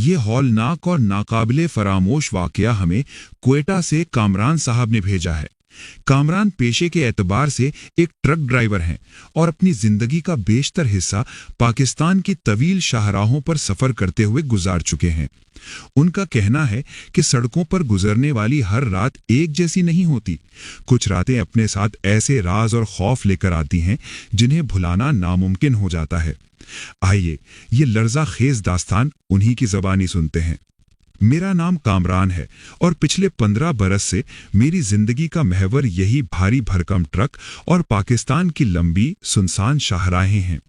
ये हौलनाक और नाकाबिले फरामोश वाकया हमें क्वेटा से कामरान साहब ने भेजा है। कामरान पेशे के एतबार से एक ट्रक ड्राइवर हैं और अपनी जिंदगी का बेशतर हिस्सा पाकिस्तान की तवील शाहराहों पर सफर करते हुए गुजार चुके हैं। उनका कहना है कि सड़कों पर गुजरने वाली हर रात एक जैसी नहीं होती। कुछ रातें अपने साथ ऐसे राज और खौफ लेकर आती हैं जिन्हें भुलाना नामुमकिन हो जाता है। आइए ये लर्जा खेज दास्तान उन्हीं की ज़बानी सुनते हैं। मेरा नाम कामरान है और पिछले 15 बरस से मेरी जिंदगी का महवर यही भारी भरकम ट्रक और पाकिस्तान की लंबी सुनसान शाहराहें हैं।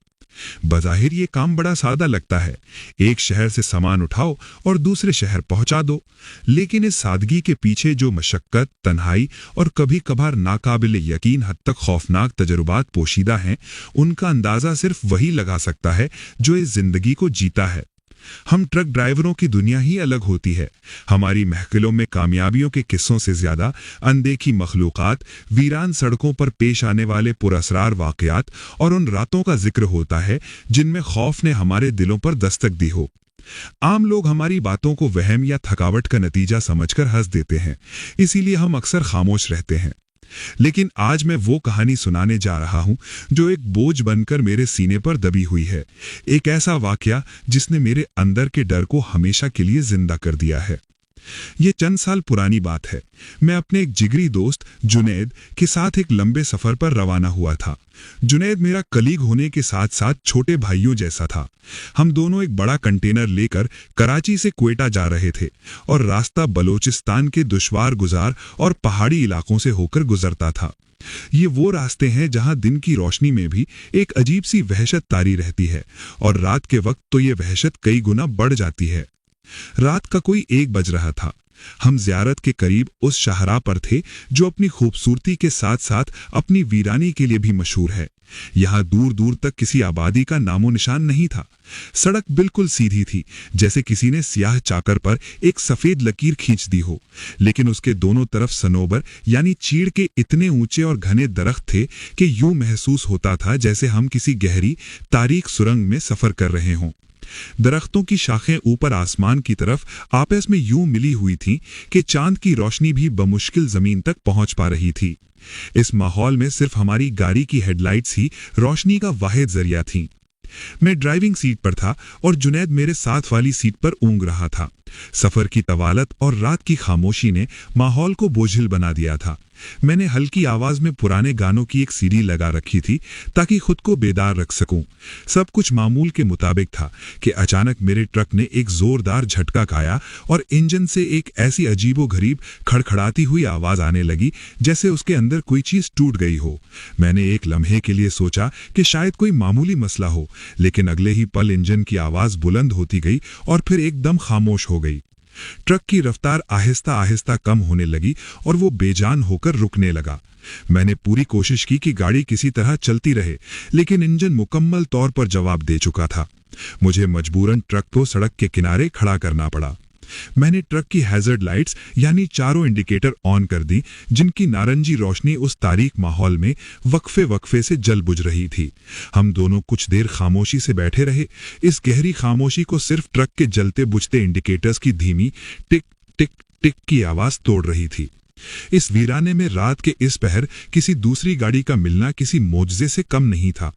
बज़ाहिर ये काम बड़ा सादा लगता है, एक शहर से सामान उठाओ और दूसरे शहर पहुंचा दो, लेकिन इस सादगी के पीछे जो मशक्कत, तन्हाई और कभी कभार नाकाबिले यकीन हद तक खौफनाक तजुर्बात पोशीदा हैं, उनका अंदाज़ा सिर्फ वही लगा सकता है जो इस जिंदगी को जीता है। हम ट्रक ड्राइवरों की दुनिया ही अलग होती है। हमारी महफिलों में कामयाबियों के किस्सों से ज्यादा अनदेखी मखलूकात, वीरान सड़कों पर पेश आने वाले पुरअसरार वाकयात और उन रातों का जिक्र होता है जिनमें खौफ ने हमारे दिलों पर दस्तक दी हो। आम लोग हमारी बातों को वहम या थकावट का नतीजा समझकर हंस देते हैं, इसीलिए हम अक्सर खामोश रहते हैं। लेकिन आज मैं वो कहानी सुनाने जा रहा हूं जो एक बोझ बनकर मेरे सीने पर दबी हुई है। एक ऐसा वाकया जिसने मेरे अंदर के डर को हमेशा के लिए जिंदा कर दिया है। ये चंद साल पुरानी बात है। मैं अपने एक जिगरी दोस्त जुनैद के साथ एक लंबे सफर पर रवाना हुआ था। जुनैद मेरा कलीग होने के साथ साथ छोटे भाइयों जैसा था। हम दोनों एक बड़ा कंटेनर लेकर कराची से क्वेटा जा रहे थे और रास्ता बलोचिस्तान के दुश्वार गुजार और पहाड़ी इलाकों से होकर गुजरता था। ये वो रास्ते हैं जहां दिन की रोशनी में भी एक अजीब सी वहशत तारी रहती है और रात के वक्त तो ये वहशत कई गुना बढ़ जाती है। रात का कोई 1 बज रहा था। हम ज़ियारत के करीब उस शाहराह पर थे जो अपनी खूबसूरती के साथ साथ अपनी वीरानी के लिए भी मशहूर है। यहाँ दूर दूर तक किसी आबादी का नामो निशान नहीं था। सड़क बिल्कुल सीधी थी, जैसे किसी ने स्याह चाकर पर एक सफेद लकीर खींच दी हो, लेकिन उसके दोनों तरफ सनोबर यानी चीड़ के इतने ऊंचे और घने दरख्त थे कि यूं महसूस होता था जैसे हम किसी गहरी तारीख सुरंग में सफर कर रहे हों। दरख्तों की शाखें ऊपर आसमान की तरफ आपस में यूं मिली हुई थीं कि चांद की रोशनी भी बमुश्किल जमीन तक पहुंच पा रही थी। इस माहौल में सिर्फ हमारी गाड़ी की हेडलाइट्स ही रोशनी का वाहिद जरिया थीं। मैं ड्राइविंग सीट पर था और जुनैद मेरे साथ वाली सीट पर ऊँग रहा था। सफर की तवालत और रात की खामोशी ने माहौल को बोझिल बना दिया था। मैंने हल्की आवाज में पुराने गानों की एक सीडी लगा रखी थी ताकि खुद को बेदार रख सकूं। सब कुछ मामूल के मुताबिक था कि अचानक मेरे ट्रक ने एक जोरदार झटका खाया और इंजन से एक ऐसी अजीबोगरीब खड़खड़ाती हुई आवाज आने लगी जैसे उसके अंदर कोई चीज टूट गई हो। मैंने एक लम्हे के लिए सोचा कि शायद कोई मामूली मसला हो, लेकिन अगले ही पल इंजन की आवाज बुलंद होती गई और फिर एकदम खामोश हो गई। ट्रक की रफ्तार आहिस्ता आहिस्ता कम होने लगी और वो बेजान होकर रुकने लगा। मैंने पूरी कोशिश की कि गाड़ी किसी तरह चलती रहे, लेकिन इंजन मुकम्मल तौर पर जवाब दे चुका था। मुझे मजबूरन ट्रक को सड़क के किनारे खड़ा करना पड़ा। मैंने ट्रक की हैजर्ड लाइट्स यानी चारों इंडिकेटर ऑन कर दी, जिनकी नारंगी रोशनी उस तारीक माहौल में वक्फे वक्फे से जल बुझ रही थी। हम दोनों कुछ देर खामोशी से बैठे रहे। इस गहरी खामोशी को सिर्फ ट्रक के जलते बुझते इंडिकेटर्स की धीमी टिक टिक टिक की आवाज तोड़ रही थी। इस वीराने में रात के इस पहर किसी दूसरी गाड़ी का मिलना किसी मोजज़े से कम नहीं था।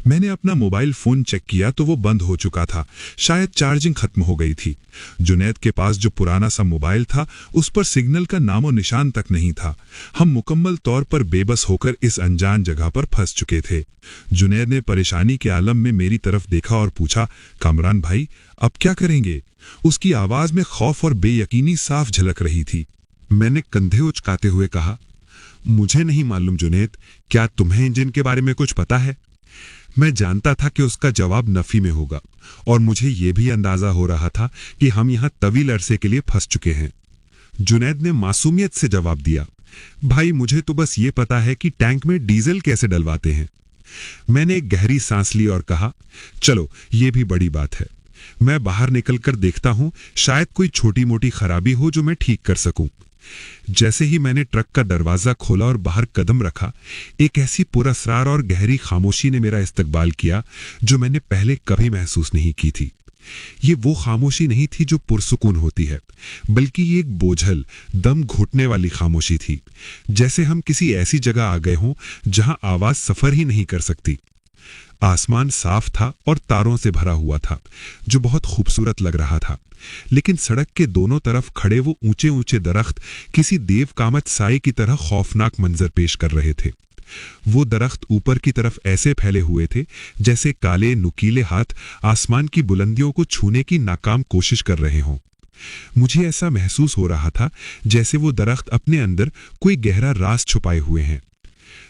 मैंने अपना मोबाइल फोन चेक किया तो वो बंद हो चुका था। शायद चार्जिंग खत्म हो गई थी। जुनैद के पास जो पुराना सा मोबाइल था उस पर सिग्नल का नामो निशान तक नहीं था। हम मुकम्मल तौर पर बेबस होकर इस अनजान जगह पर फंस चुके थे। जुनैद ने परेशानी के आलम में मेरी तरफ देखा और पूछा, कामरान भाई, अब क्या करेंगे? उसकी आवाज में खौफ और बेयकीनी साफ झलक रही थी। मैंने कंधे उचकाते हुए कहा, मुझे नहीं मालूम जुनैद, क्या तुम्हें इंजन के बारे में कुछ पता है? मैं जानता था कि उसका जवाब नफी में होगा और मुझे यह भी अंदाजा हो रहा था कि हम यहां तवील अरसे के लिए फंस चुके हैं। जुनैद ने मासूमियत से जवाब दिया, भाई मुझे तो बस ये पता है कि टैंक में डीजल कैसे डलवाते हैं। मैंने एक गहरी सांस ली और कहा, चलो ये भी बड़ी बात है। मैं बाहर निकलकर देखता हूं, शायद कोई छोटी मोटी खराबी हो जो मैं ठीक कर सकूं। जैसे ही मैंने ट्रक का दरवाजा खोला और बाहर कदम रखा, एक ऐसी पुरअसरार और गहरी खामोशी ने मेरा इस्तकबाल किया जो मैंने पहले कभी महसूस नहीं की थी। ये वो खामोशी नहीं थी जो पुरसुकून होती है, बल्कि ये एक बोझल, दम घुटने वाली खामोशी थी, जैसे हम किसी ऐसी जगह आ गए हों जहां आवाज सफर ही नहीं कर सकती। आसमान साफ था और तारों से भरा हुआ था, जो बहुत खूबसूरत लग रहा था। लेकिन सड़क के दोनों तरफ खड़े वो ऊंचे ऊंचे दरख्त किसी देव कामत साए की तरह खौफनाक मंजर पेश कर रहे थे। वो दरख्त ऊपर की तरफ ऐसे फैले हुए थे जैसे काले नुकीले हाथ आसमान की बुलंदियों को छूने की नाकाम कोशिश कर रहे हों। मुझे ऐसा महसूस हो रहा था जैसे वो दरख्त अपने अंदर कोई गहरा राज छुपाए हुए हैं।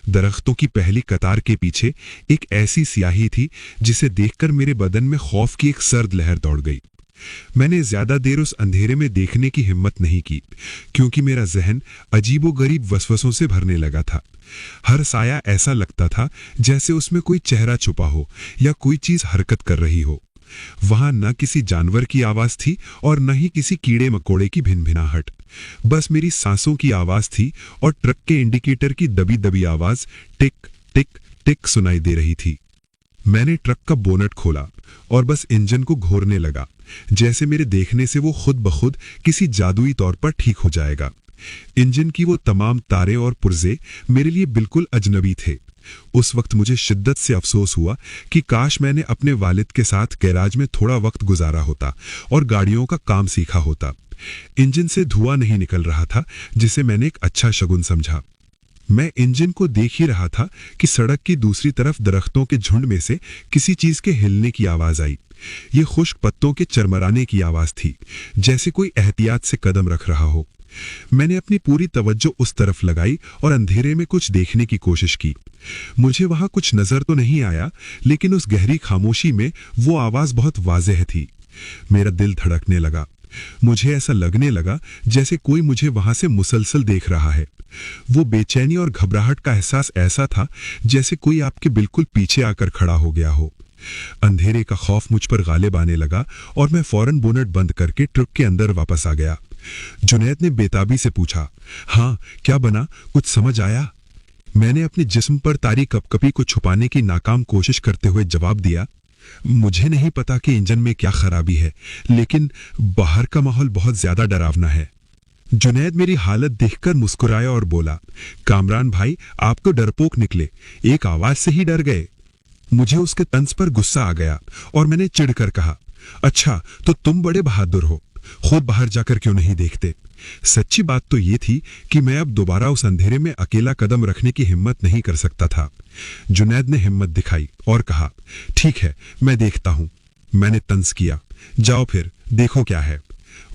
दरख्तों की पहली कतार के पीछे एक ऐसी स्याही थी जिसे देखकर मेरे बदन में खौफ की एक सर्द लहर दौड़ गई। मैंने ज्यादा देर उस अंधेरे में देखने की हिम्मत नहीं की, क्योंकि मेरा जहन अजीबोगरीब वसवसों से भरने लगा था। हर साया ऐसा लगता था जैसे उसमें कोई चेहरा छुपा हो या कोई चीज हरकत कर रही हो। वहां न किसी जानवर की आवाज थी और न ही किसी कीड़े मकोड़े की भिनभिनाहट। बस मेरी सांसों की आवाज थी और ट्रक के इंडिकेटर की दबी दबी आवाज टिक टिक टिक सुनाई दे रही थी। मैंने ट्रक का बोनट खोला और बस इंजन को घोरने लगा, जैसे मेरे देखने से वो खुद ब खुद किसी जादुई तौर पर ठीक हो जाएगा। इंजन की वो तमाम तारे और पुर्जे मेरे लिए बिल्कुल अजनबी थे। उस वक्त मुझे शिद्दत से अफसोस हुआ कि काश मैंने अपने वालिद के साथ गैराज में थोड़ा वक्त गुजारा होता और गाड़ियों का काम सीखा होता। इंजन से धुआं नहीं निकल रहा था, जिसे मैंने एक अच्छा शगुन समझा। मैं इंजन को देख ही रहा था कि सड़क की दूसरी तरफ दरख्तों के झुंड में से किसी चीज के हिलने की आवाज आई। ये खुश्क पत्तों के चरमराने की आवाज थी, जैसे कोई एहतियात से कदम रख रहा हो। मैंने अपनी पूरी तवज्जो उस तरफ लगाई और अंधेरे में कुछ देखने की कोशिश की। मुझे वहां कुछ नजर तो नहीं आया, लेकिन उस गहरी खामोशी में वो आवाज बहुत वाज़ेह थी। मेरा दिल धड़कने लगा। मुझे ऐसा लगने लगा जैसे कोई मुझे वहां से मुसलसल देख रहा है। वो बेचैनी और घबराहट का एहसास ऐसा था जैसे कोई आपके बिल्कुल पीछे आकर खड़ा हो गया हो। अंधेरे का खौफ मुझ पर गालिब आने लगा और मैं फौरन बोनट बंद करके ट्रक के अंदर वापस आ गया। जुनैद ने बेताबी से पूछा, हाँ क्या बना, कुछ समझ आया? मैंने अपने जिस्म पर तारी कपकपी को छुपाने की नाकाम कोशिश करते हुए जवाब दिया, मुझे नहीं पता कि इंजन में क्या खराबी है, लेकिन बाहर का माहौल बहुत ज्यादा डरावना है। जुनैद मेरी हालत देखकर मुस्कुराया और बोला, कामरान भाई आप तो डरपोक निकले, एक आवाज से ही डर गए। मुझे उसके तंज पर गुस्सा आ गया और मैंने चिढ़कर कहा, अच्छा तो तुम बड़े बहादुर हो, खुद बाहर जाकर क्यों नहीं देखते? सच्ची बात तो ये थी कि मैं अब दोबारा उस अंधेरे में अकेला कदम रखने की हिम्मत नहीं कर सकता था। जुनैद ने हिम्मत दिखाई और कहा, ठीक है मैं देखता हूं। मैंने तंज किया, जाओ फिर देखो क्या है।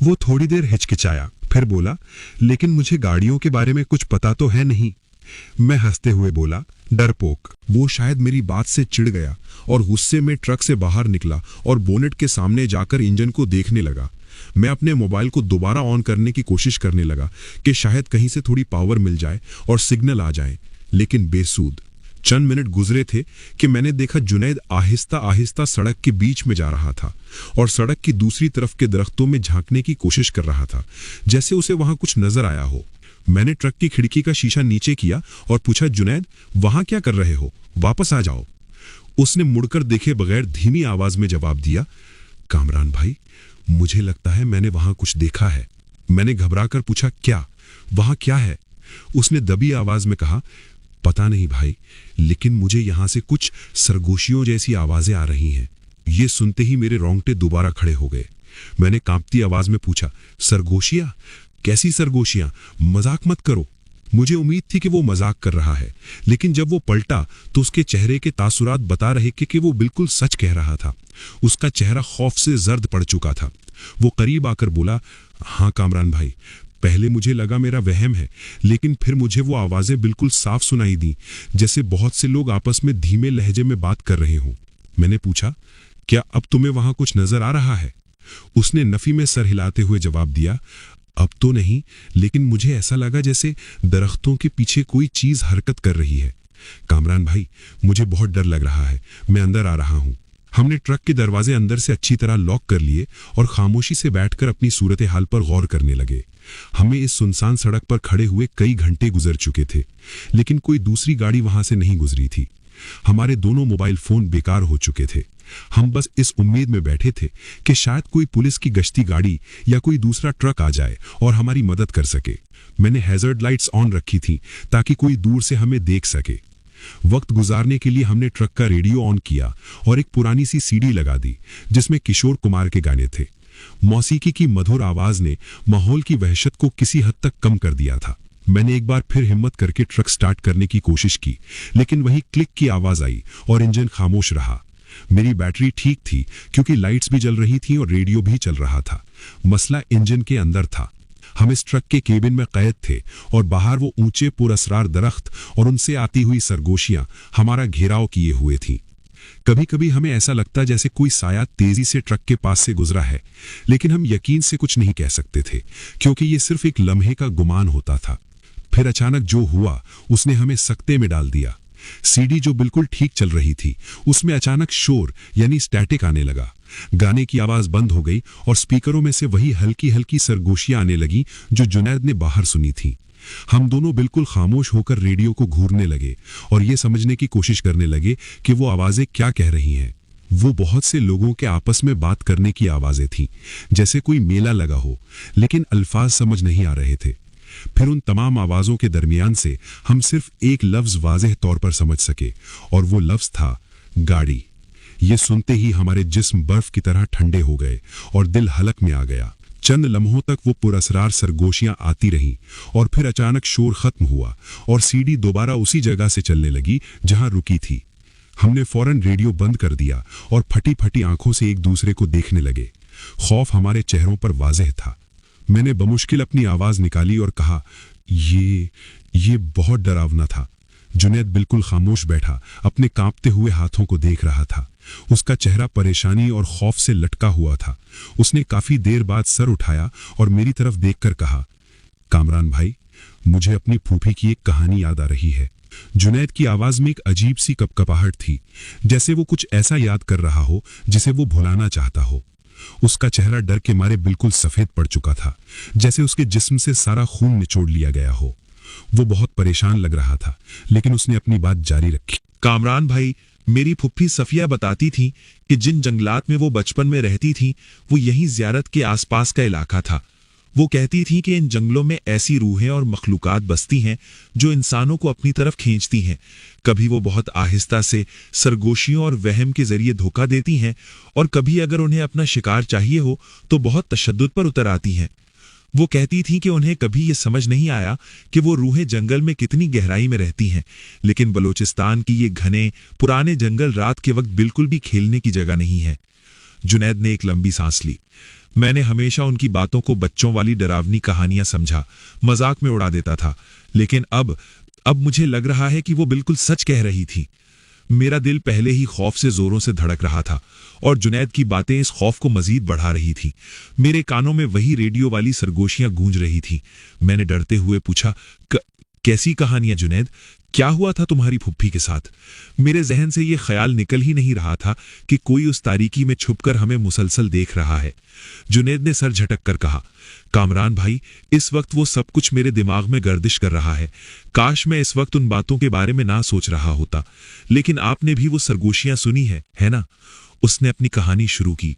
वो थोड़ी देर हिचकिचाया, फिर बोला, लेकिन मुझे गाड़ियों के बारे में कुछ पता तो है नहीं। मैं हंसते हुए बोला, डरपोक। वो शायद मेरी बात से चिढ़ गया और गुस्से में ट्रक से बाहर निकला और बोनेट के सामने जाकर इंजन को देखने लगा। मैं अपने मोबाइल को दोबारा ऑन करने की कोशिश करने लगा कि शायद कहीं से थोड़ी पावर मिल जाए और सिग्नल आ जाए, लेकिन बेसूद। चंद मिनट गुजरे थे कि मैंने देखा जुनैद आहिस्ता आहिस्ता सड़क के बीच में जा रहा था और सड़क की दूसरी तरफ के दरख्तों में झांकने की कोशिश कर रहा था, जैसे उसे वहां कुछ नजर आया हो। मैंने ट्रक की खिड़की का शीशा नीचे किया और पूछा, जुनैद वहां क्या कर रहे हो, वापस आ जाओ। उसने मुड़कर देखे बगैर धीमी आवाज में जवाब दिया, कामरान भाई मुझे लगता है मैंने वहां कुछ देखा है। मैंने घबराकर पूछा, क्या वहां क्या है? उसने दबी आवाज में कहा, पता नहीं भाई, लेकिन मुझे यहां से कुछ सरगोशियों जैसी आवाजें आ रही हैं। ये सुनते ही मेरे रोंगटे दोबारा खड़े हो गए। मैंने कांपती आवाज में पूछा, सरगोशियां? कैसी सरगोशियां? मजाक मत करो। मुझे उम्मीद थी कि वो मजाक कर रहा है, लेकिन जब वो पलटा तो उसके चेहरे के तासुरात बता रहे कि वो बिल्कुल सच कह रहा था। उसका चेहरा खौफ से जर्द पड़ चुका था। वो करीब आकर बोला, हाँ कामरान भाई, पहले मुझे लगा मेरा वहम है, लेकिन फिर मुझे वो आवाजें बिल्कुल साफ सुनाई दी, जैसे बहुत से लोग आपस में धीमे लहजे में बात कर रहे हों। मैंने पूछा, क्या अब तुम्हें वहां कुछ नजर आ रहा है? उसने नफी में सर हिलाते हुए जवाब दिया, अब तो नहीं, लेकिन मुझे ऐसा लगा जैसे दरख्तों के पीछे कोई चीज हरकत कर रही है। कामरान भाई मुझे बहुत डर लग रहा है, मैं अंदर आ रहा हूं। हमने ट्रक के दरवाजे अंदर से अच्छी तरह लॉक कर लिए और खामोशी से बैठकर अपनी सूरत हाल पर गौर करने लगे। हमें इस सुनसान सड़क पर खड़े हुए कई घंटे गुजर चुके थे, लेकिन कोई दूसरी गाड़ी वहां से नहीं गुजरी थी। हमारे दोनों मोबाइल फोन बेकार हो चुके थे। हम बस इस उम्मीद में बैठे थे कि शायद कोई पुलिस की गश्ती गाड़ी या कोई दूसरा ट्रक आ जाए और हमारी मदद कर सके। मैंने हैजर्ड लाइट्स ऑन रखी थी ताकि कोई दूर से हमें देख सके। वक्त गुजारने के लिए हमने ट्रक का रेडियो ऑन किया और एक पुरानी सी सीडी लगा दी जिसमें किशोर कुमार के गाने थे। मौसीकी की मधुर आवाज ने माहौल की वहशत को किसी हद तक कम कर दिया था। मैंने एक बार फिर हिम्मत करके ट्रक स्टार्ट करने की कोशिश की, लेकिन वही क्लिक की आवाज आई और इंजन खामोश रहा। मेरी बैटरी ठीक थी क्योंकि लाइट्स भी जल रही थी और रेडियो भी चल रहा था। मसला इंजन के अंदर था। हम इस ट्रक के केबिन में कैद थे और बाहर वो ऊंचे पुरअसरार दरख्त और उनसे आती हुई सरगोशियां हमारा घेराव किए हुए थीं। कभी कभी हमें ऐसा लगता जैसे कोई साया तेजी से ट्रक के पास से गुजरा है, लेकिन हम यकीन से कुछ नहीं कह सकते थे क्योंकि ये सिर्फ एक लम्हे का गुमान होता था। फिर अचानक जो हुआ उसने हमें सकते में डाल दिया। सीडी जो बिल्कुल ठीक चल रही थी उसमें अचानक शोर यानी स्टैटिक आने लगा। गाने की आवाज बंद हो गई और स्पीकरों में से वही हल्की हल्की सरगोशियां आने लगी जो जुनैद ने बाहर सुनी थी। हम दोनों बिल्कुल खामोश होकर रेडियो को घूरने लगे और ये समझने की कोशिश करने लगे कि वो आवाजें क्या कह रही हैं। वो बहुत से लोगों के आपस में बात करने की आवाजें थीं, जैसे कोई मेला लगा हो, लेकिन अल्फाज समझ नहीं आ रहे थे। फिर उन तमाम आवाजों के दरमियान से हम सिर्फ एक लफ्ज वाज़ेह तौर पर समझ सके और वो लफ्ज था गाड़ी। ये सुनते ही हमारे जिस्म बर्फ की तरह ठंडे हो गए और दिल हलक में आ गया। चंद लम्हों तक वो पुरअसरार सरगोशियां आती रहीं और फिर अचानक शोर खत्म हुआ और सीडी दोबारा उसी जगह से चलने लगी जहां रुकी थी। हमने फौरन रेडियो बंद कर दिया और फटी फटी आंखों से एक दूसरे को देखने लगे। खौफ हमारे चेहरों पर वाज़ेह था। मैंने बमुश्किल अपनी आवाज निकाली और कहा, ये बहुत डरावना था। जुनैद बिल्कुल खामोश बैठा अपने कांपते हुए हाथों को देख रहा था। उसका चेहरा परेशानी और खौफ से लटका हुआ था। उसने काफी देर बाद सर उठाया और मेरी तरफ देखकर कहा, कामरान भाई, मुझे अपनी फूफी की एक कहानी याद आ रही है। जुनैद की आवाज में एक अजीब सी कपकपाहट थी, जैसे वो कुछ ऐसा याद कर रहा हो जिसे वो भुलाना चाहता हो। उसका चेहरा डर के मारे बिल्कुल सफेद पड़ चुका था, जैसे उसके जिस्म से सारा खून निचोड़ लिया गया हो। वो बहुत परेशान लग रहा था, लेकिन उसने अपनी बात जारी रखी। कामरान भाई, मेरी फुफ्फी सफिया बताती थी कि जिन जंगलात में वो बचपन में रहती थी वो यहीं ज़ियारत के आसपास का इलाका था। वो कहती थी कि इन जंगलों में ऐसी रूहें और मखलूकात बसती हैं जो इंसानों को अपनी तरफ खींचती हैं। कभी वो बहुत आहिस्ता से सरगोशियों और वहम के जरिए धोखा देती हैं और कभी अगर उन्हें अपना शिकार चाहिए हो तो बहुत तशद्दुद पर उतर आती हैं। वो कहती थी कि उन्हें कभी ये समझ नहीं आया कि वो रूहें जंगल में कितनी गहराई में रहती हैं, लेकिन बलूचिस्तान की ये घने पुराने जंगल रात के वक्त बिल्कुल भी खेलने की जगह नहीं है। जुनैद ने एक लंबी सांस ली। मैंने हमेशा उनकी बातों को बच्चों वाली डरावनी कहानियां समझा, मजाक में उड़ा देता था, लेकिन अब मुझे लग रहा है कि वो बिल्कुल सच कह रही थी। मेरा दिल पहले ही खौफ से जोरों से धड़क रहा था और जुनैद की बातें इस खौफ को मजीद बढ़ा रही थी। मेरे कानों में वही रेडियो वाली सरगोशियां गूंज रही थी। मैंने डरते हुए पूछा, कैसी कहानियां जुनैद? क्या हुआ था तुम्हारी फुफ्फी के साथ? मेरे जहन से ये ख्याल निकल ही नहीं रहा था कि कोई उस तारीकी में छुपकर हमें मुसलसल देख रहा है। जुनैद ने सर झटक कर कहा, कामरान भाई, इस वक्त वो सब कुछ मेरे दिमाग में गर्दिश कर रहा है। काश मैं इस वक्त उन बातों के बारे में ना सोच रहा होता। लेकिन आपने भी वो सरगोशियां सुनी है ना? उसने अपनी कहानी शुरू की।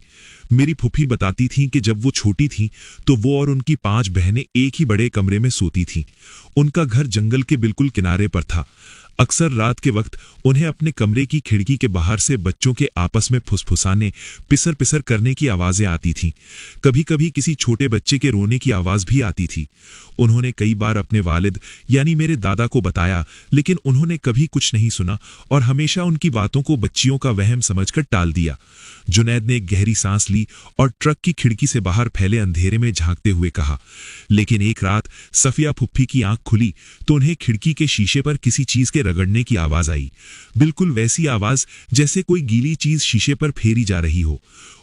मेरी फुफ्फी बताती थी कि जब वो छोटी थी तो वो और उनकी 5 बहनें एक ही बड़े कमरे में सोती थीं। उनका घर जंगल के बिल्कुल किनारे पर था। अक्सर रात के वक्त उन्हें अपने कमरे की खिड़की के बाहर से बच्चों के आपस में फुसफुसाने, पिसर पिसर करने की आवाजें आती थीं। कभी कभी किसी छोटे बच्चे के रोने की आवाज भी आती थी। उन्होंने कई बार अपने वालिद यानी मेरे दादा को बताया, लेकिन उन्होंने कभी कुछ नहीं सुना और हमेशा उनकी बातों को बच्चियों का वहम समझकर टाल दिया। जुनैद ने एक गहरी सांस ली और ट्रक की खिड़की से बाहर फैले अंधेरे में झांकते हुए कहा, लेकिन एक रात सफिया फुफ्फी की आंख खुली तो उन्हें खिड़की के शीशे पर किसी चीज के रगड़ने की आवाज आई। बिल्कुल वैसी आवाज जैसे कोई गीली चीज शीशे पर फेरी जा रही हो।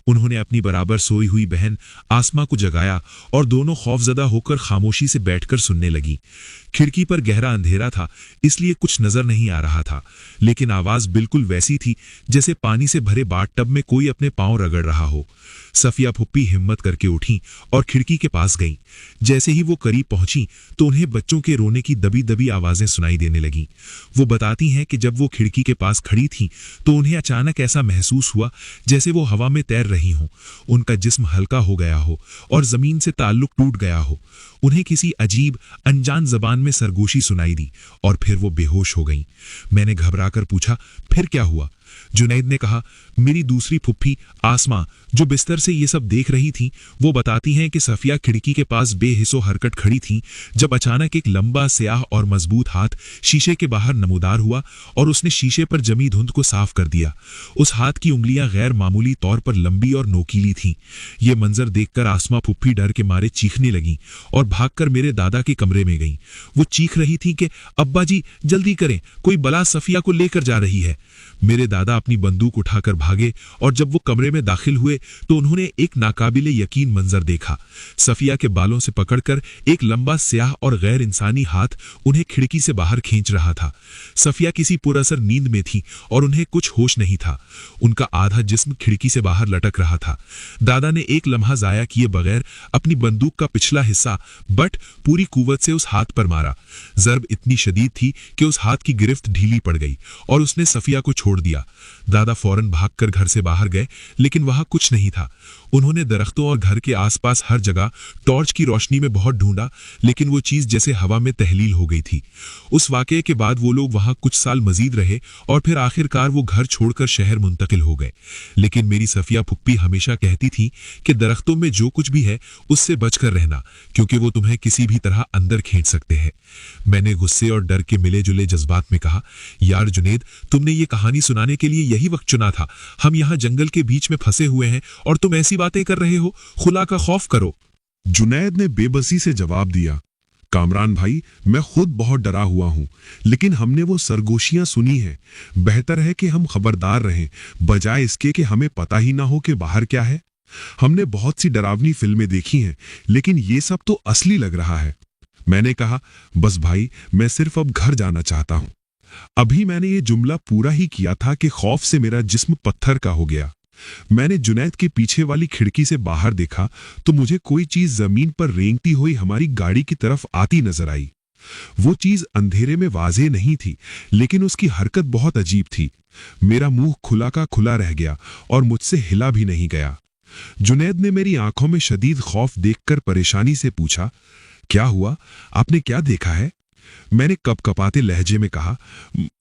उन्होंने अपनी बराबर सोई हुई बहन आसमा को जगाया और दोनों खौफजदा होकर खामोशी से बैठकर सुनने लगी। खिड़की पर गहरा अंधेरा था, इसलिए कुछ नजर नहीं आ रहा था, लेकिन आवाज बिल्कुल वैसी थी जैसे पानी से भरे बाथटब में कोई अपने पांव रगड़ रहा हो। सफिया फुप्पी हिम्मत करके उठी और खिड़की के पास गईं। जैसे ही वो करीब पहुंची तो उन्हें बच्चों के रोने की दबी दबी आवाजें सुनाई देने लगीं। वो बताती हैं कि जब वो खिड़की के पास खड़ी थीं तो उन्हें अचानक ऐसा महसूस हुआ जैसे वो हवा में तैर रही हों, उनका जिस्म हल्का हो गया हो और जमीन से ताल्लुक टूट गया हो। उन्हें किसी अजीब अनजान जबान में सरगोशी सुनाई दी और फिर वो बेहोश हो गईं। मैंने घबराकर पूछा, फिर क्या हुआ? जुनैद ने कहा, मेरी दूसरी फुप्पी आसमा जो बिस्तर से ये सब देख रही थी, वो बताती हैं कि सफिया खिड़की के पास बेहिसो हरकत खड़ी थी जब अचानक एक लंबा स्याह और मजबूत हाथ शीशे के बाहर नमूदार हुआ और उसने शीशे पर जमी धुंध को साफ कर दिया। उस हाथ की उंगलियां गैर मामूली तौर पर लंबी और नोकीली थीं। ये मंजर देखकर आसमा फुप्पी डर के मारे चीखने लगी और भागकर मेरे दादा के कमरे में गई। वो चीख रही थी कि अब्बा जी जल्दी करें, कोई बला सफिया को लेकर जा रही है। मेरे दादा अपनी बंदूक उठाकर भागे और जब वो कमरे में दाखिल हुए तो उन्होंने एक नाकाबिले यकीन मंजर देखा। सफिया के बालों से पकड़कर एक लंबा स्याह और गैर इंसानी हाथ उन्हें खिड़की से बाहर खींच रहा था। सफिया किसी पुरअसर नींद में थी और उन्हें कुछ होश नहीं था। उनका आधा जिस्म खिड़की से बाहर लटक रहा था। दादा ने एक लम्हा जाया किए बगैर अपनी बंदूक का पिछला हिस्सा बट पूरी कुव्वत से उस हाथ पर मारा। जर्ब इतनी शदीद थी कि उस हाथ की गिरफ्त ढीली पड़ गई और उसने सफिया को छोड़ दिया। दादा फौरन भागकर घर से बाहर गए, लेकिन वहां कुछ नहीं था। उन्होंने दरख्तों और घर के आसपास हर जगह टॉर्च की रोशनी में बहुत ढूंढा, लेकिन वो चीज जैसे हवा में तहलील हो गई थी। उस वाकये के बाद वो लोग वहां कुछ साल मजीद रहे और फिर आखिरकार वो घर छोड़कर शहर मुंतकिल हो गए। लेकिन मेरी सफिया फुप्पी हमेशा कहती थी कि दरख्तों में जो कुछ भी है उससे बचकर रहना, क्योंकि वो तुम्हें किसी भी तरह अंदर खींच सकते हैं। मैंने गुस्से और डर के मिले जुले जज्बात में कहा, यार जुनेद, तुमने ये कहानी सुनाने के लिए यही वक्त चुना था। हम यहाँ जंगल के बीच में फंसे हुए हैं और तुम ऐसी बातें कर रहे हो। खुदा का खौफ करो। जुनैद ने बेबसी से जवाब दिया, कामरान भाई, मैं खुद बहुत डरा हुआ हूं, लेकिन हमने वो सरगोशियां सुनी हैं। बेहतर है कि हम खबरदार रहें, बजाय इसके कि हमें पता ही ना हो कि बाहर क्या है। हमने बहुत सी डरावनी फिल्में देखी हैं, लेकिन ये सब तो असली लग रहा है। मैंने कहा, बस भाई, मैं सिर्फ अब घर जाना चाहता हूं। अभी मैंने ये जुमला पूरा ही किया था कि खौफ से मेरा जिस्म पत्थर का हो गया। मैंने जुनैद के पीछे वाली खिड़की से बाहर देखा तो मुझे कोई चीज जमीन पर रेंगती हुई हमारी गाड़ी की तरफ आती नजर आई। वो चीज अंधेरे में वाज़ेह नहीं थी, लेकिन उसकी हरकत बहुत अजीब थी। मेरा मुंह खुला का खुला रह गया और मुझसे हिला भी नहीं गया। जुनैद ने मेरी आंखों में शदीद खौफ देखकर परेशानी से पूछा, क्या हुआ? आपने क्या देखा है? मैंने कपकपाते लहजे में कहा,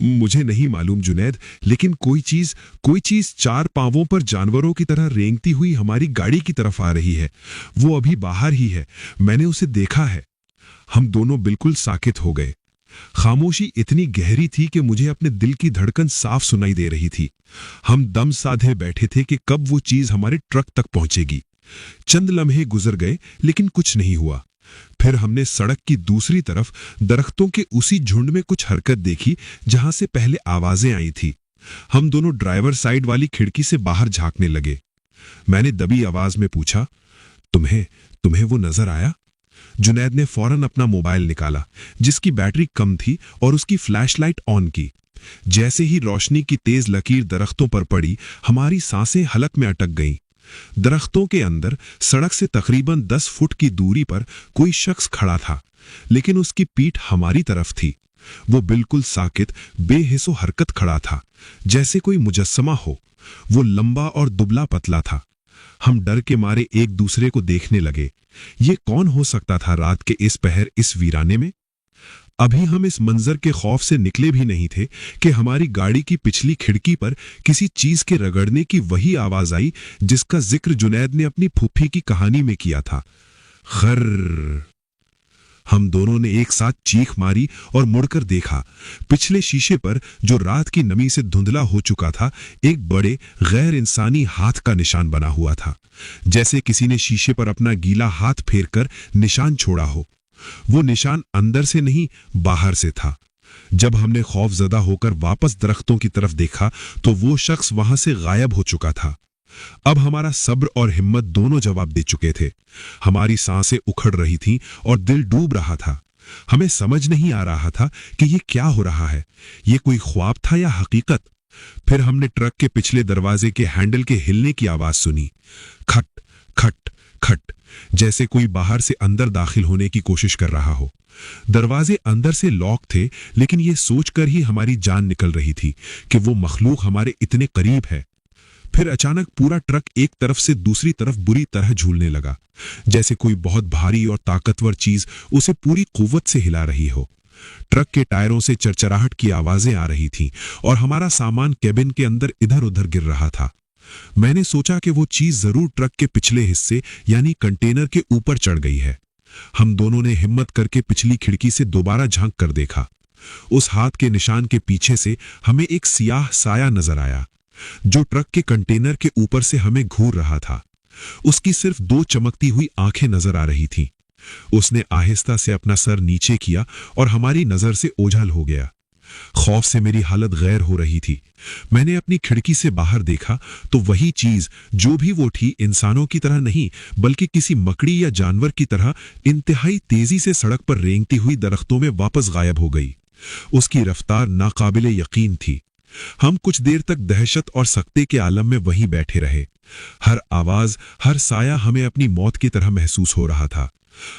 मुझे नहीं मालूम जुनैद, लेकिन कोई चीज चार पांवों पर जानवरों की तरह रेंगती हुई हमारी गाड़ी की तरफ आ रही है। वो अभी बाहर ही है, मैंने उसे देखा है। हम दोनों बिल्कुल साकित हो गए। खामोशी इतनी गहरी थी कि मुझे अपने दिल की धड़कन साफ सुनाई दे रही थी। हम दम साधे बैठे थे कि कब वो चीज हमारे ट्रक तक पहुंचेगी। चंद लम्हे गुजर गए, लेकिन कुछ नहीं हुआ। फिर हमने सड़क की दूसरी तरफ दरख्तों के उसी झुंड में कुछ हरकत देखी जहां से पहले आवाजें आई थी। हम दोनों ड्राइवर साइड वाली खिड़की से बाहर झांकने लगे। मैंने दबी आवाज में पूछा, तुम्हें वो नजर आया? जुनैद ने फौरन अपना मोबाइल निकाला, जिसकी बैटरी कम थी, और उसकी फ्लैशलाइट ऑन की। जैसे ही रोशनी की तेज लकीर दरख्तों पर पड़ी, हमारी सांसें हलक में अटक गईं। दरख्तों के अंदर सड़क से तकरीबन 10 फुट की दूरी पर कोई शख्स खड़ा था, लेकिन उसकी पीठ हमारी तरफ थी। वो बिल्कुल साकित, बेहिसो हरकत खड़ा था, जैसे कोई मुजस्समा हो। वो लंबा और दुबला पतला था। हम डर के मारे एक दूसरे को देखने लगे। ये कौन हो सकता था रात के इस पहर, इस वीराने में? अभी हम इस मंजर के खौफ से निकले भी नहीं थे कि हमारी गाड़ी की पिछली खिड़की पर किसी चीज के रगड़ने की वही आवाज आई जिसका जिक्र जुनैद ने अपनी फूफी की कहानी में किया था। खर्र। हम दोनों ने एक साथ चीख मारी और मुड़कर देखा। पिछले शीशे पर, जो रात की नमी से धुंधला हो चुका था, एक बड़े गैर इंसानी हाथ का निशान बना हुआ था, जैसे किसी ने शीशे पर अपना गीला हाथ फेरकर निशान छोड़ा हो। वो निशान अंदर से नहीं, बाहर से था। जब हमने खौफजदा होकर वापस दरख्तों की तरफ देखा तो वो शख्स वहां से गायब हो चुका था। अब हमारा सब्र और हिम्मत दोनों जवाब दे चुके थे। हमारी सांसें उखड़ रही थीं और दिल डूब रहा था। हमें समझ नहीं आ रहा था कि ये क्या हो रहा है, ये कोई ख्वाब था या हकीकत। फिर हमने ट्रक के पिछले दरवाजे के हैंडल के हिलने की आवाज सुनी, खट खट खट, जैसे कोई बाहर से अंदर दाखिल होने की कोशिश कर रहा हो। दरवाजे अंदर से लॉक थे, लेकिन यह सोचकर ही हमारी जान निकल रही थी कि वो मखलूक हमारे इतने करीब है। फिर अचानक पूरा ट्रक एक तरफ से दूसरी तरफ बुरी तरह झूलने लगा, जैसे कोई बहुत भारी और ताकतवर चीज उसे पूरी कुव्वत से हिला रही हो। ट्रक के टायरों से चरचराहट की आवाजें आ रही थीं और हमारा सामान केबिन के अंदर इधर उधर गिर रहा था। मैंने सोचा कि वो चीज जरूर ट्रक के पिछले हिस्से यानी कंटेनर के ऊपर चढ़ गई है। हम दोनों ने हिम्मत करके पिछली खिड़की से दोबारा झांक कर देखा। उस हाथ के निशान के पीछे से हमें एक सियाह साया नजर आया, जो ट्रक के कंटेनर के ऊपर से हमें घूर रहा था। उसकी सिर्फ 2 चमकती हुई आंखें नजर आ रही थीं। उसने आहिस्ता से अपना सर नीचे किया और हमारी नजर से ओझल हो गया। खौफ से मेरी हालत गैर हो रही थी। मैंने अपनी खिड़की से बाहर देखा तो वही चीज, जो भी वो थी, इंसानों की तरह नहीं बल्कि किसी मकड़ी या जानवर की तरह इंतहाई तेजी से सड़क पर रेंगती हुई दरख्तों में वापस गायब हो गई। उसकी रफ्तार नाकाबिले यकीन थी। हम कुछ देर तक दहशत और सकते के आलम में वहीं बैठे रहे। हर आवाज, हर साया हमें अपनी मौत की तरह महसूस हो रहा था।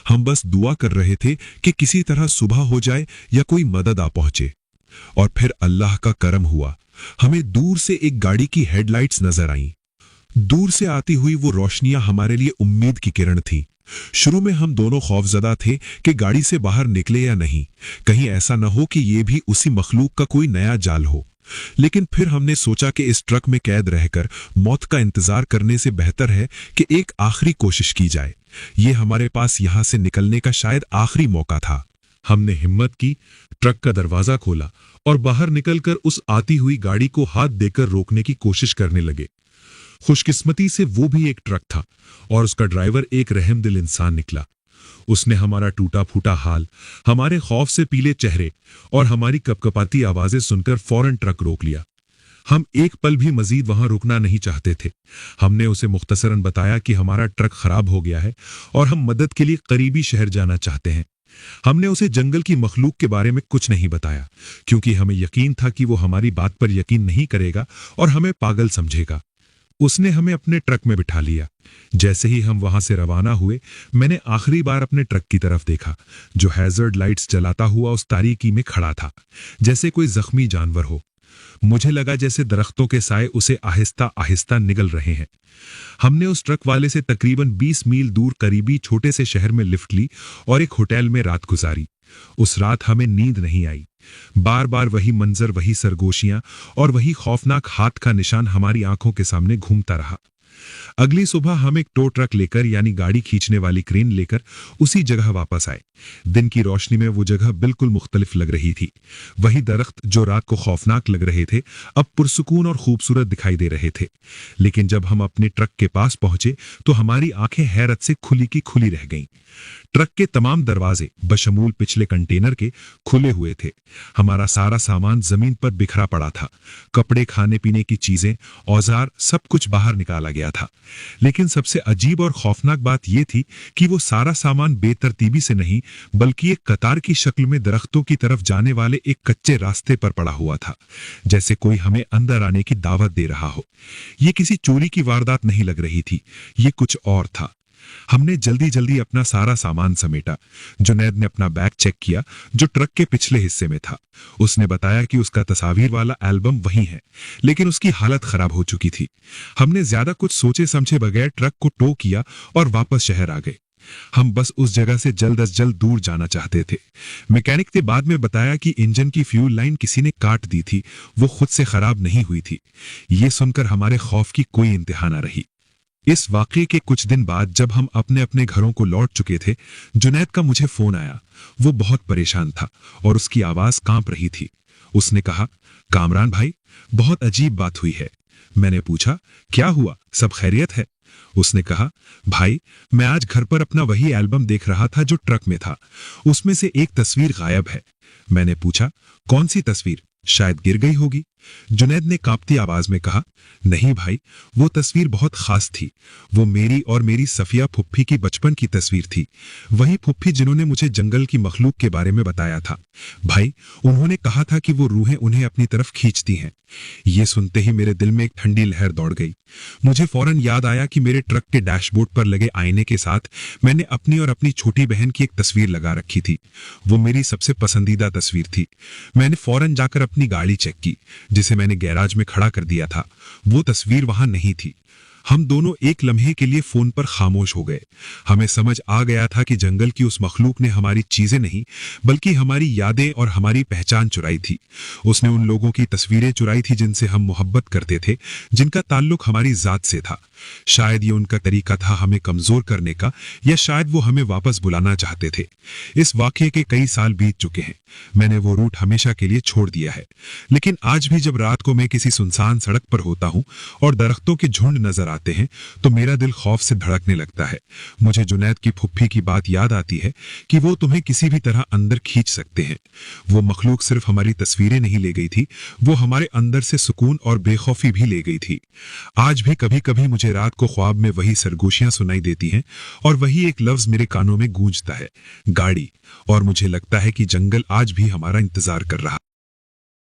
हम बस दुआ कर रहे थे कि किसी तरह सुबह हो जाए या कोई मदद आ पहुंचे। और फिर अल्लाह का करम हुआ। हमें दूर से एक गाड़ी की हेडलाइट्स नजर आईं। दूर से आती हुई वो रोशनियां हमारे लिए उम्मीद की किरण थीं। शुरू में हम दोनों खौफजदा थे कि गाड़ी से बाहर निकले या नहीं, कहीं ऐसा न हो कि ये भी उसी मखलूक का कोई नया जाल हो। लेकिन फिर हमने सोचा कि इस ट्रक में कैद रहकर मौत का इंतजार करने से बेहतर है कि एक आखिरी कोशिश की जाए। ये हमारे पास यहां से निकलने का शायद आखिरी मौका था। हमने हिम्मत की, ट्रक का दरवाजा खोला और बाहर निकलकर उस आती हुई गाड़ी को हाथ देकर रोकने की कोशिश करने लगे। खुशकिस्मती से वो भी एक ट्रक था और उसका ड्राइवर एक रहमदिल इंसान निकला। उसने हमारा टूटा फूटा हाल, हमारे खौफ से पीले चेहरे और हमारी कपकपाती आवाजें सुनकर फौरन ट्रक रोक लिया। हम एक पल भी मजीद वहां रुकना नहीं चाहते थे। हमने उसे मुख्तसरन बताया कि हमारा ट्रक खराब हो गया है और हम मदद के लिए करीबी शहर जाना चाहते हैं। हमने उसे जंगल की मखलूक के बारे में कुछ नहीं बताया, क्योंकि हमें यकीन था कि वो हमारी बात पर यकीन नहीं करेगा और हमें पागल समझेगा। उसने हमें अपने ट्रक में बिठा लिया। जैसे ही हम वहां से रवाना हुए, मैंने आखिरी बार अपने ट्रक की तरफ देखा, जो हैजर्ड लाइट्स जलाता हुआ उस तारीकी में खड़ा था, जैसे कोई जख्मी जानवर हो। मुझे लगा जैसे दरख्तों के साए उसे आहिस्ता आहिस्ता निगल रहे हैं। हमने उस ट्रक वाले से तकरीबन 20 मील दूर करीबी छोटे से शहर में लिफ्ट ली और एक होटल में रात गुजारी। उस रात हमें नींद नहीं आई। बार बार वही मंजर, वही सरगोशियां और वही खौफनाक हाथ का निशान हमारी आंखों के सामने घूमता रहा। अगली सुबह हम एक टो ट्रक लेकर, यानी गाड़ी खींचने वाली क्रेन लेकर, उसी जगह वापस आए। दिन की रोशनी में वो जगह बिल्कुल मुख्तलिफ लग रही थी। वही दरख्त जो रात को खौफनाक लग रहे थे, अब पुरसुकून और खूबसूरत दिखाई दे रहे थे। लेकिन जब हम अपने ट्रक के पास पहुंचे तो हमारी आंखें हैरत से खुली की खुली रह गईं। ट्रक के तमाम दरवाजे, बशमूल पिछले कंटेनर के, खुले हुए थे। हमारा सारा सामान जमीन पर बिखरा पड़ा था। कपड़े, खाने पीने की चीजें, औजार, सब कुछ बाहर निकाला गया था। लेकिन सबसे अजीब और खौफनाक बात यह थी कि वो सारा सामान बेतरतीबी से नहीं, बल्कि एक कतार की शक्ल में दरख्तों की तरफ जाने वाले एक कच्चे रास्ते पर पड़ा हुआ था, जैसे कोई हमें अंदर आने की दावत दे रहा हो। ये किसी चोरी की वारदात नहीं लग रही थी, ये कुछ और था। हमने जल्दी जल्दी अपना सारा सामान समेटा। जुनैद ने अपना बैग चेक किया, जो ट्रक के पिछले हिस्से में था। उसने बताया कि उसका तस्वीर वाला एल्बम वहीं है, लेकिन उसकी हालत खराब हो चुकी थी। हमने ज्यादा कुछ सोचे समझे बगैर ट्रक को टो किया और वापस शहर आ गए। हम बस उस जगह से जल्द अज जल्द दूर जाना चाहते थे। मैकेनिक ने बाद में बताया कि इंजन की फ्यूल लाइन किसी ने काट दी थी, वो खुद से खराब नहीं हुई थी। ये सुनकर हमारे खौफ की कोई इंतहा न रही। इस वाकये के कुछ दिन बाद जब हम अपने अपने घरों को लौट चुके थे, जुनैद का मुझे फोन आया। वो बहुत परेशान था और उसकी आवाज कांप रही थी। उसने कहा, कामरान भाई, बहुत अजीब बात हुई है। मैंने पूछा, क्या हुआ, सब खैरियत है? उसने कहा, भाई, मैं आज घर पर अपना वही एल्बम देख रहा था जो ट्रक में था। उसमें से एक तस्वीर गायब है। मैंने पूछा, कौन सी तस्वीर? शायद गिर गई होगी। जुनैद ने कांपती आवाज में कहा, नहीं भाई, वो तस्वीर बहुत खास थी। वो मेरी और मेरी सफिया फुप्पी की बचपन की तस्वीर थी। वही फुप्पी जिन्होंने मुझे जंगल की मखलूक के बारे में बताया था। भाई, उन्होंने कहा था कि वो रूहें उन्हें अपनी तरफ खींचती हैं। ये सुनते ही मेरे दिल में एक ठंडी लहर दौड़ गई। मुझे फौरन याद आया कि मेरे ट्रक के डैशबोर्ड पर लगे आईने के साथ मैंने अपनी और अपनी छोटी बहन की एक तस्वीर लगा रखी थी। वो मेरी सबसे पसंदीदा तस्वीर थी। मैंने फौरन जाकर अपनी गाड़ी चेक की, जिसे मैंने गैराज में खड़ा कर दिया था। वो तस्वीर वहां नहीं थी। हम दोनों एक लम्हे के लिए फोन पर खामोश हो गए। हमें समझ आ गया था कि जंगल की उस मखलूक ने हमारी चीजें नहीं, बल्कि हमारी यादें और हमारी पहचान चुराई थी। उसने उन लोगों की तस्वीरें चुराई थी जिनसे हम मोहब्बत करते थे, जिनका ताल्लुक हमारी जात से था। शायद ये उनका तरीका था हमें कमजोर करने का, या शायद वो हमें वापस बुलाना चाहते थे। इस वाकये के कई साल बीत चुके हैं। मैंने वो रूट हमेशा के लिए छोड़ दिया है, लेकिन आज भी जब रात को मैं किसी सुनसान सड़क पर होता हूं और दरख्तों के झुंड नजर आते हैं, तो मेरा दिल खौफ से धड़कने लगता है। मुझे जुनैद की फुप्पी की बात याद आती है कि वो तुम्हें किसी भी तरह अंदर खींच सकते हैं। वो मखलूक सिर्फ हमारी तस्वीरें नहीं ले गई थी, वो हमारे अंदर से सुकून और बेखौफी भी ले गई थी। आज भी कभी कभी मुझे रात को ख्वाब में वही सरगोशियां सुनाई देती हैं और वही एक लफ्ज मेरे कानों में गूंजता है, गाड़ी। और मुझे लगता है कि जंगल आज भी हमारा इंतजार कर रहा